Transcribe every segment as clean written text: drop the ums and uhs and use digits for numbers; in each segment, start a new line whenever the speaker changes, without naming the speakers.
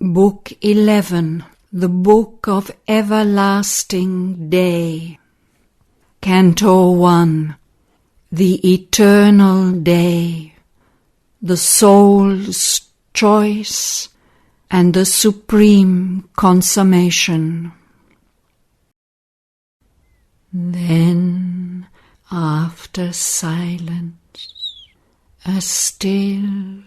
Book 11. The Book of Everlasting Day. Canto 1. The Eternal Day, the Soul's Choice, and the Supreme Consummation. Then, after silence, a still,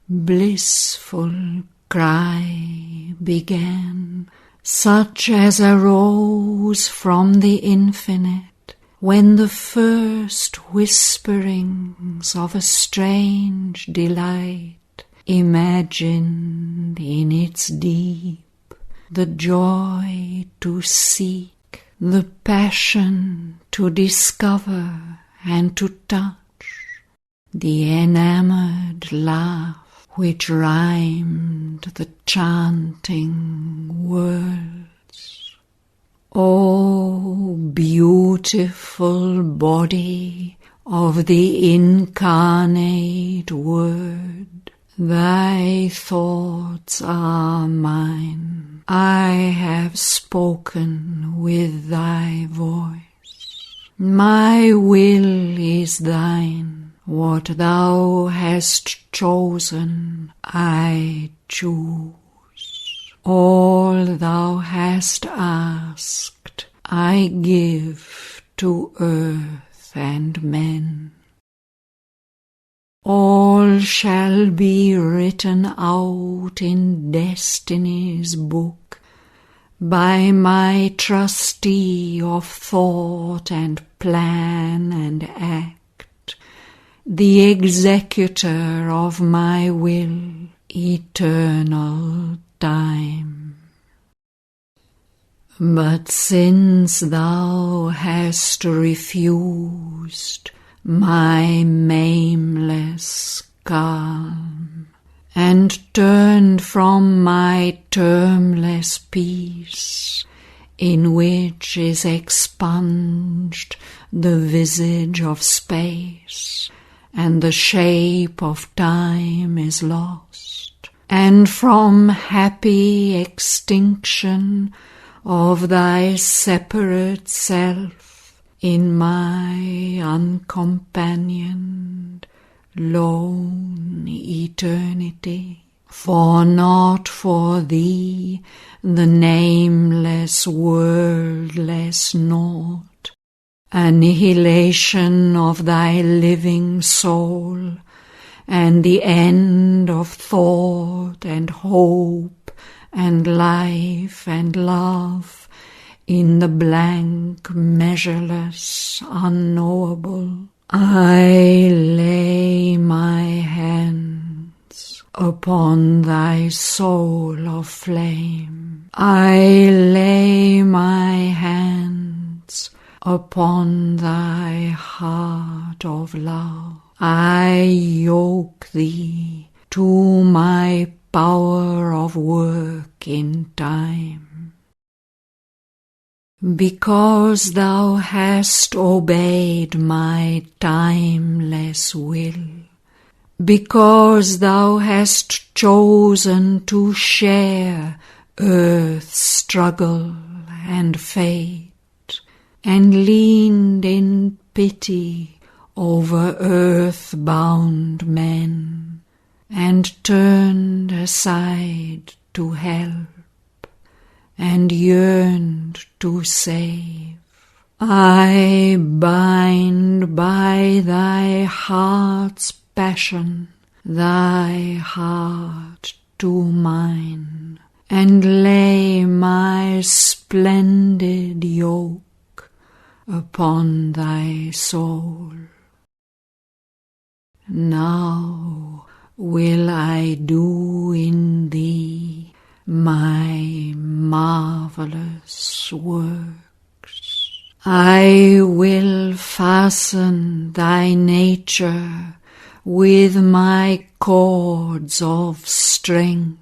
blissful cry began, such as arose from the infinite when the first whisperings of a strange delight imagined in its deep the joy to seek, the passion to discover and to touch, the enamored laugh which rhymed the chanting words. O beautiful body of the incarnate Word, thy thoughts are mine. I have spoken with thy voice. My will is thine. What thou hast chosen, I choose. All thou hast asked, I give to earth and men. All shall be written out in destiny's book by my trustee of thought and plan and act, the executor of my will, eternal time. But since thou hast refused my maimeless calm, and turned from my termless peace, in which is expunged the visage of space, and the shape of time is lost, and from happy extinction of thy separate self in my uncompanioned, lone eternity. For not for thee the nameless, wordless naught, annihilation of thy living soul, and the end of thought and hope and life and love in the blank, measureless, unknowable. I lay my hands upon thy soul of flame. I lay my hands upon thy heart of love. I yoke thee to my power of work in time. Because thou hast obeyed my timeless will, because thou hast chosen to share earth's struggle and fate, and leaned in pity over earth-bound men, and turned aside to help, and yearned to save. I bind by thy heart's passion thy heart to mine, and lay my splendid yoke upon thy soul. Now will I do in thee my marvelous works. I will fasten thy nature with my cords of strength,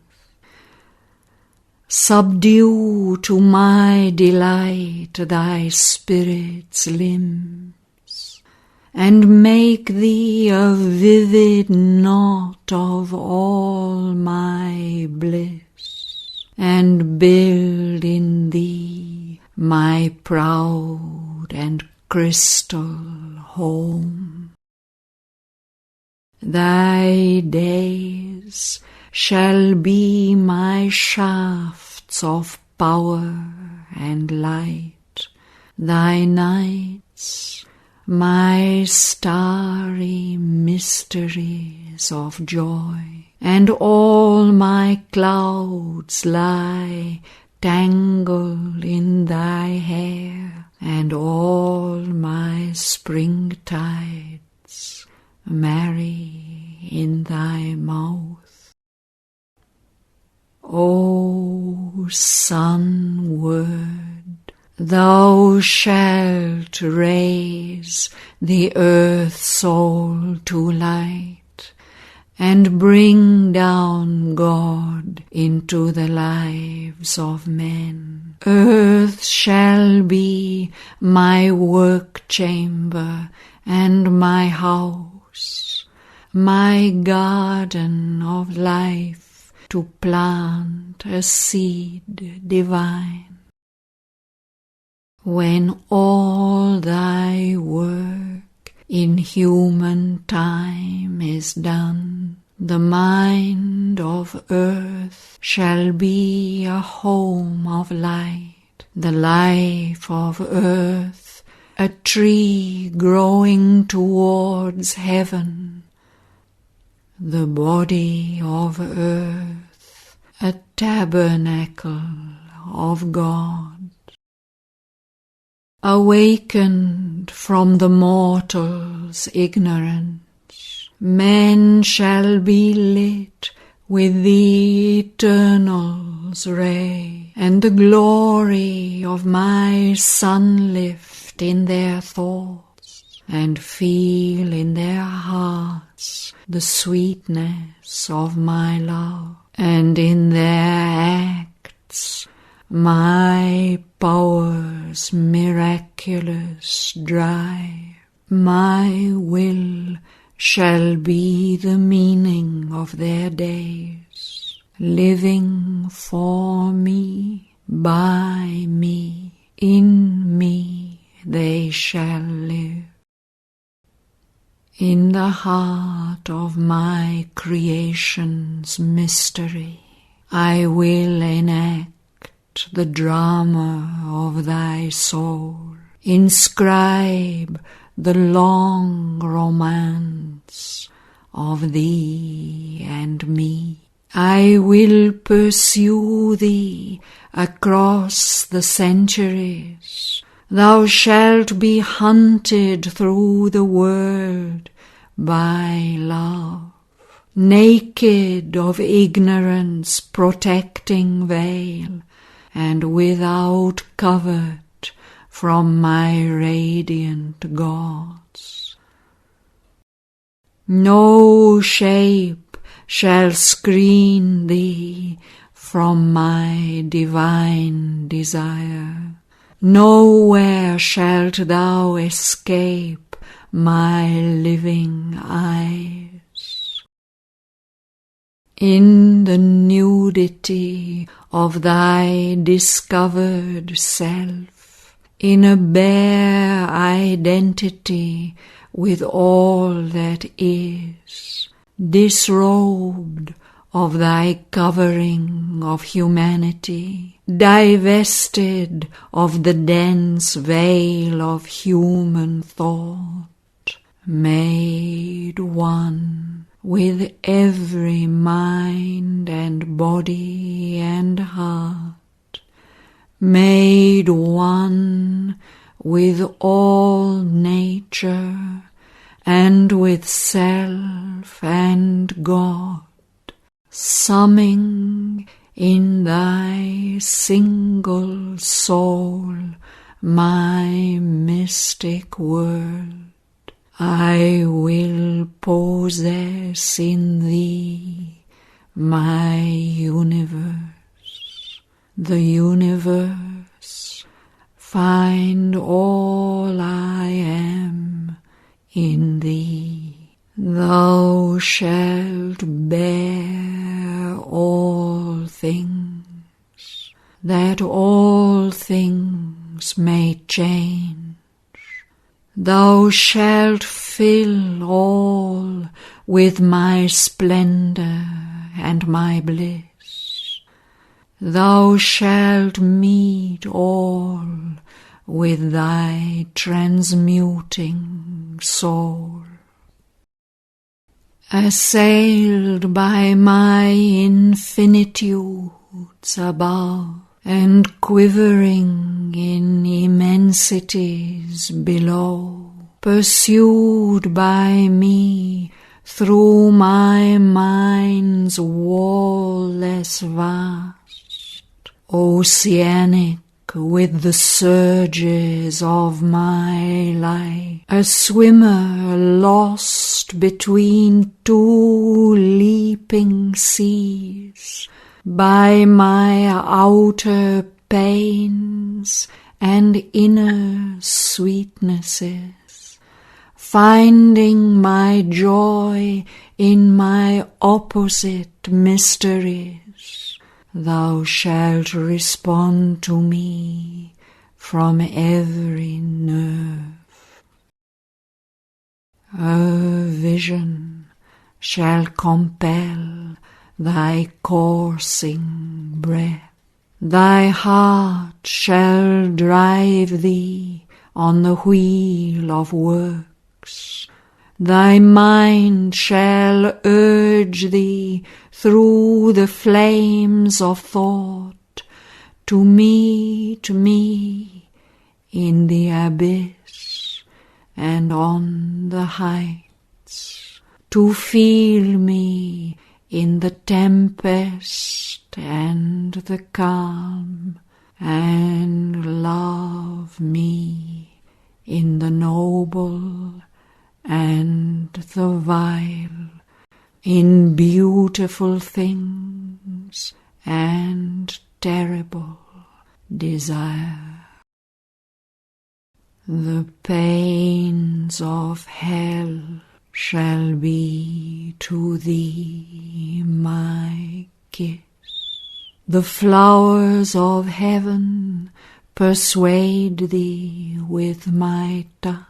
subdue to my delight thy spirit's limbs, and make thee a vivid knot of all my bliss. and build in thee my proud and crystal home. Thy days shall be my shafts of power and light, thy nights my starry mysteries of joy, and all my clouds lie tangled in thy hair, and all my springtides marry in thy mouth. O sun-word, thou shalt raise the earth-soul to light, and bring down God into the lives of men. Earth shall be my work-chamber and my house, my garden of life, to plant a seed divine. When all thy work in human time is done, the mind of earth shall be a home of light, the life of earth a tree growing towards heaven, the body of earth a tabernacle of God. Awakened from the mortal's ignorance, men shall be lit with the Eternal's ray, and the glory of my sun lift in their thoughts, and feel in their hearts the sweetness of my love, and in their acts my powers miraculous drive. My will shall be the meaning of their days, living for me, by me, in me they shall live. In the heart of my creation's mystery I will enact the drama of thy soul, inscribe the long romance of thee and me. I will pursue thee across the centuries. Thou shalt be hunted through the world by love, naked of ignorance protecting veil, and without covert from my radiant gods. No shape shall screen thee from my divine desire. Nowhere shalt thou escape my living eyes. In the nudity of thy discovered self, in a bare identity with all that is, disrobed of thy covering of humanity, divested of the dense veil of human thought, made one with every mind and body and heart, made one with all nature and with self and God, summing in thy single soul my mystic world. I will possess in thee my universe, the universe, find all I am in thee. Thou shalt bear all things, that all things may change. Thou shalt fill all with my splendor and my bliss. Thou shalt meet all with thy transmuting soul. Assailed by my infinitudes above, and quivering in immensities below, pursued by me through my mind's wall-less vast, oceanic with the surges of my life, a swimmer lost between two leaping seas, by my outer pains and inner sweetnesses, finding my joy in my opposite mysteries. Thou shalt respond to me from every nerve. A vision shall compel thy coursing breath. Thy heart shall drive thee on the wheel of works. Thy mind shall urge thee through the flames of thought to meet me in the abyss and on the heights, to feel me in the tempest and the calm, and love me in the noble and the vile, in beautiful things and terrible desire. The pains of hell shall be to thee my kiss. The flowers of heaven persuade thee with my touch.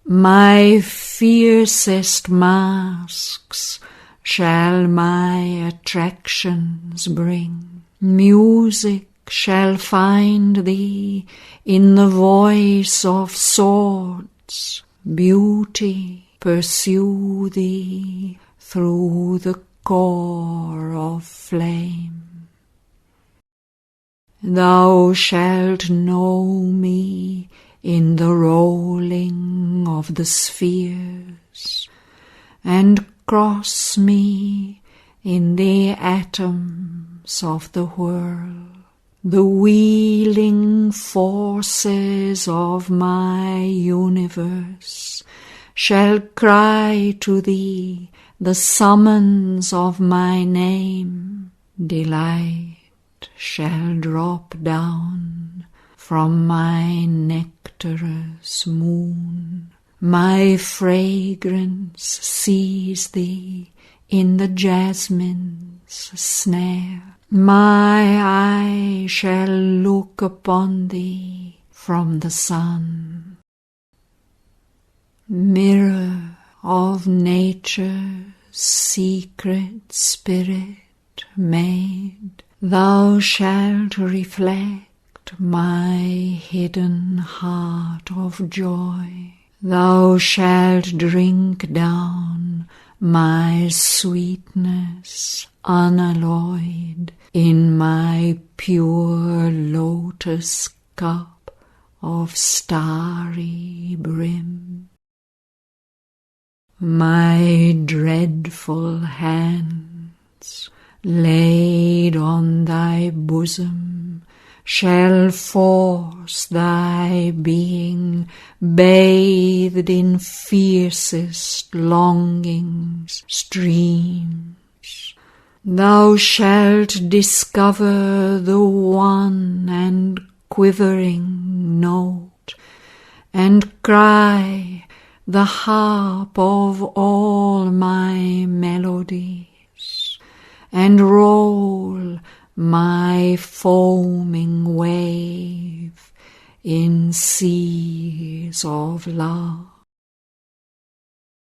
My fiercest masks shall my attractions bring. Music shall find thee in the voice of swords. Beauty pursue thee through the core of flame. Thou shalt know me in the rolling of the spheres, and cross me in the atoms of the whirl. The wheeling forces of my universe shall cry to thee the summons of my name. Delight shall drop down from my nectarous moon. My fragrance seize thee in the jasmine's snare. My eye shall look upon thee from the sun. Mirror of nature's secret spirit made, thou shalt reflect my hidden heart of joy. Thou shalt drink down my sweetness unalloyed in my pure lotus cup of starry brim. My dreadful hands laid on thy bosom shall force thy being bathed in fiercest longing's streams. Thou shalt discover the one and quivering note, and cry the harp of all my melodies, and roll my foaming wave in seas of love.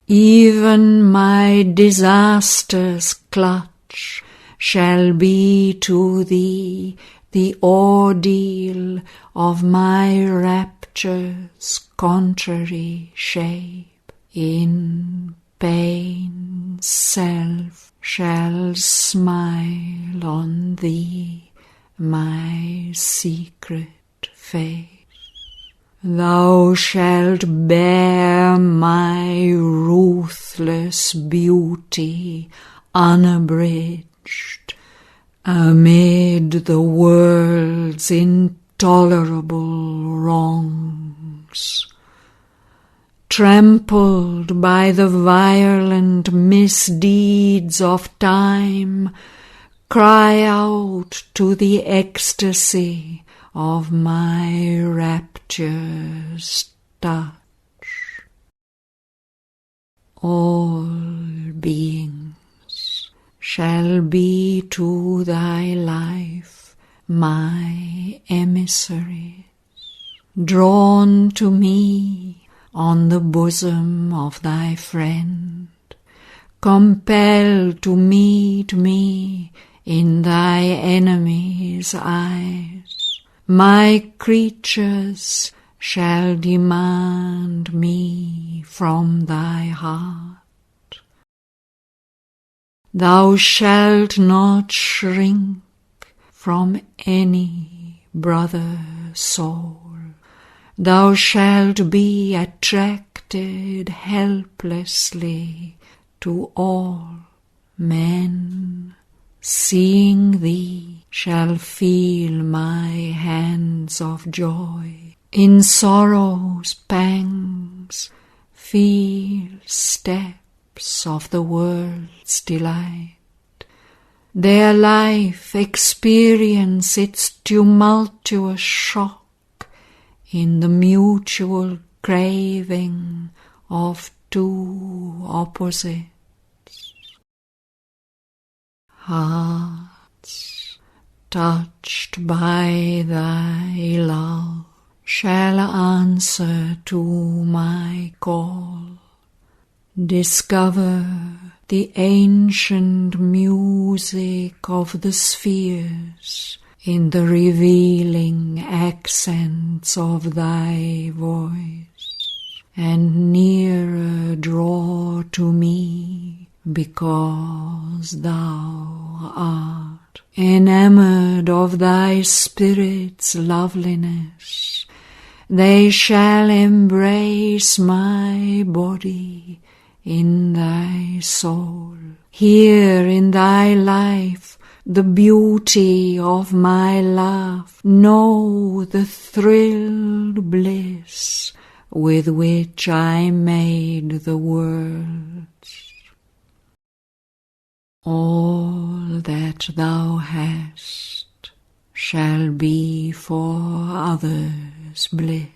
Even my disaster's clutch shall be to thee the ordeal of my rapture's contrary shape. In pain self shall smile on thee, my secret face. Thou shalt bear my ruthless beauty unabridged amid the world's intolerable wrongs. Trampled by the violent misdeeds of time, cry out to the ecstasy of my rapture's touch. All beings shall be to thy life my emissaries, drawn to me on the bosom of thy friend, compelled to meet me in thy enemy's eyes. My creatures shall demand me from thy heart. Thou shalt not shrink from any brother soul. Thou shalt be attracted helplessly to all. Men, seeing thee, shall feel my hands of joy. In sorrow's pangs feel steps of the world's delight. Their life experience its tumultuous shock in the mutual craving of two opposites. Hearts touched by thy love shall answer to my call. Discover the ancient music of the spheres in the revealing accents of thy voice, and nearer draw to me, because thou art enamored of thy spirit's loveliness. They shall embrace my body in thy soul. Hear in thy life the beauty of my laugh. Know the thrilled bliss with which I made the worlds. All that thou hast shall be for others' bliss.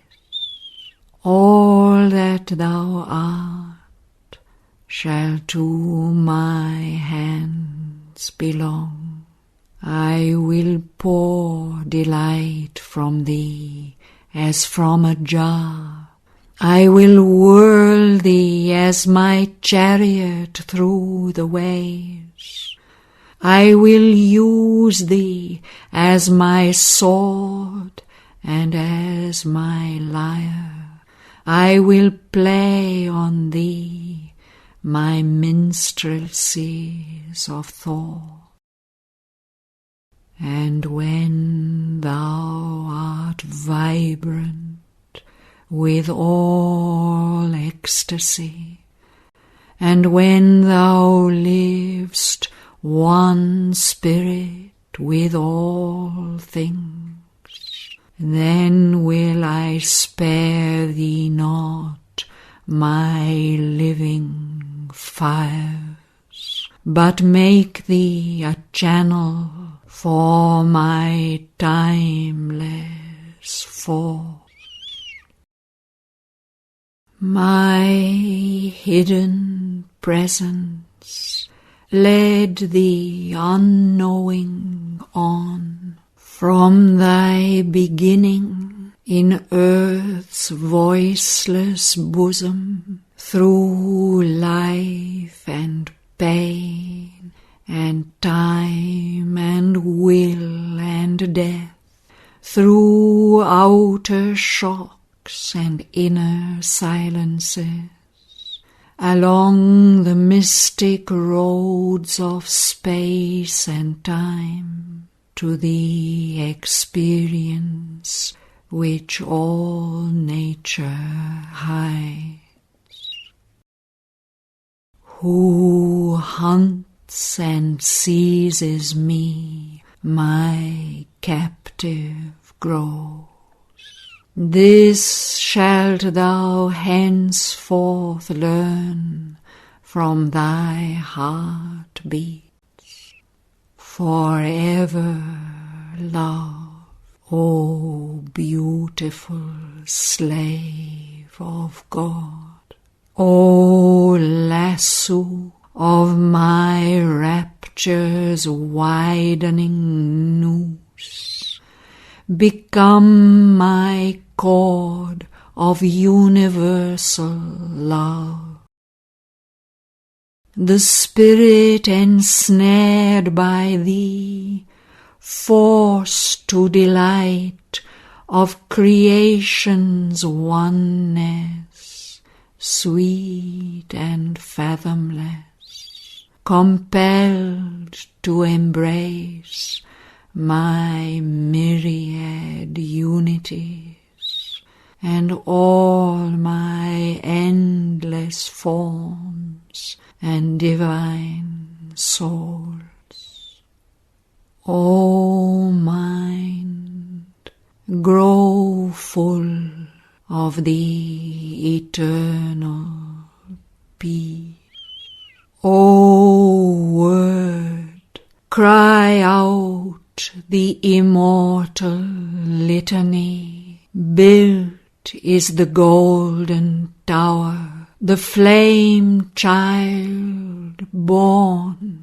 All that thou art shall to my hands belong. I will pour delight from thee as from a jar. I will whirl thee as my chariot through the waves. I will use thee as my sword and as my lyre. I will play on thee my minstrelsies of thought. And when thou art vibrant with all ecstasy, and when thou livest one spirit with all things, then will I spare thee not my living fires, but make thee a channel for my timeless force. My hidden presence led thee unknowing on from thy beginning in earth's voiceless bosom, through life and pain and time and will and death, through outer shocks and inner silences, along the mystic roads of space and time, to the experience which all nature hides. Who hunts and seizes me, my captive grows. This shalt thou henceforth learn from thy heart beats. Forever love, O beautiful slave of God. O lasso of my rapture's widening noose, become my cord of universal love. The spirit ensnared by thee, forced to delight of creation's oneness, sweet and fathomless, compelled to embrace my myriad unities and all my endless forms and divine souls. O mind, grow full of the eternal peace. O word, cry out the immortal litany. Built is the golden tower, the flame child born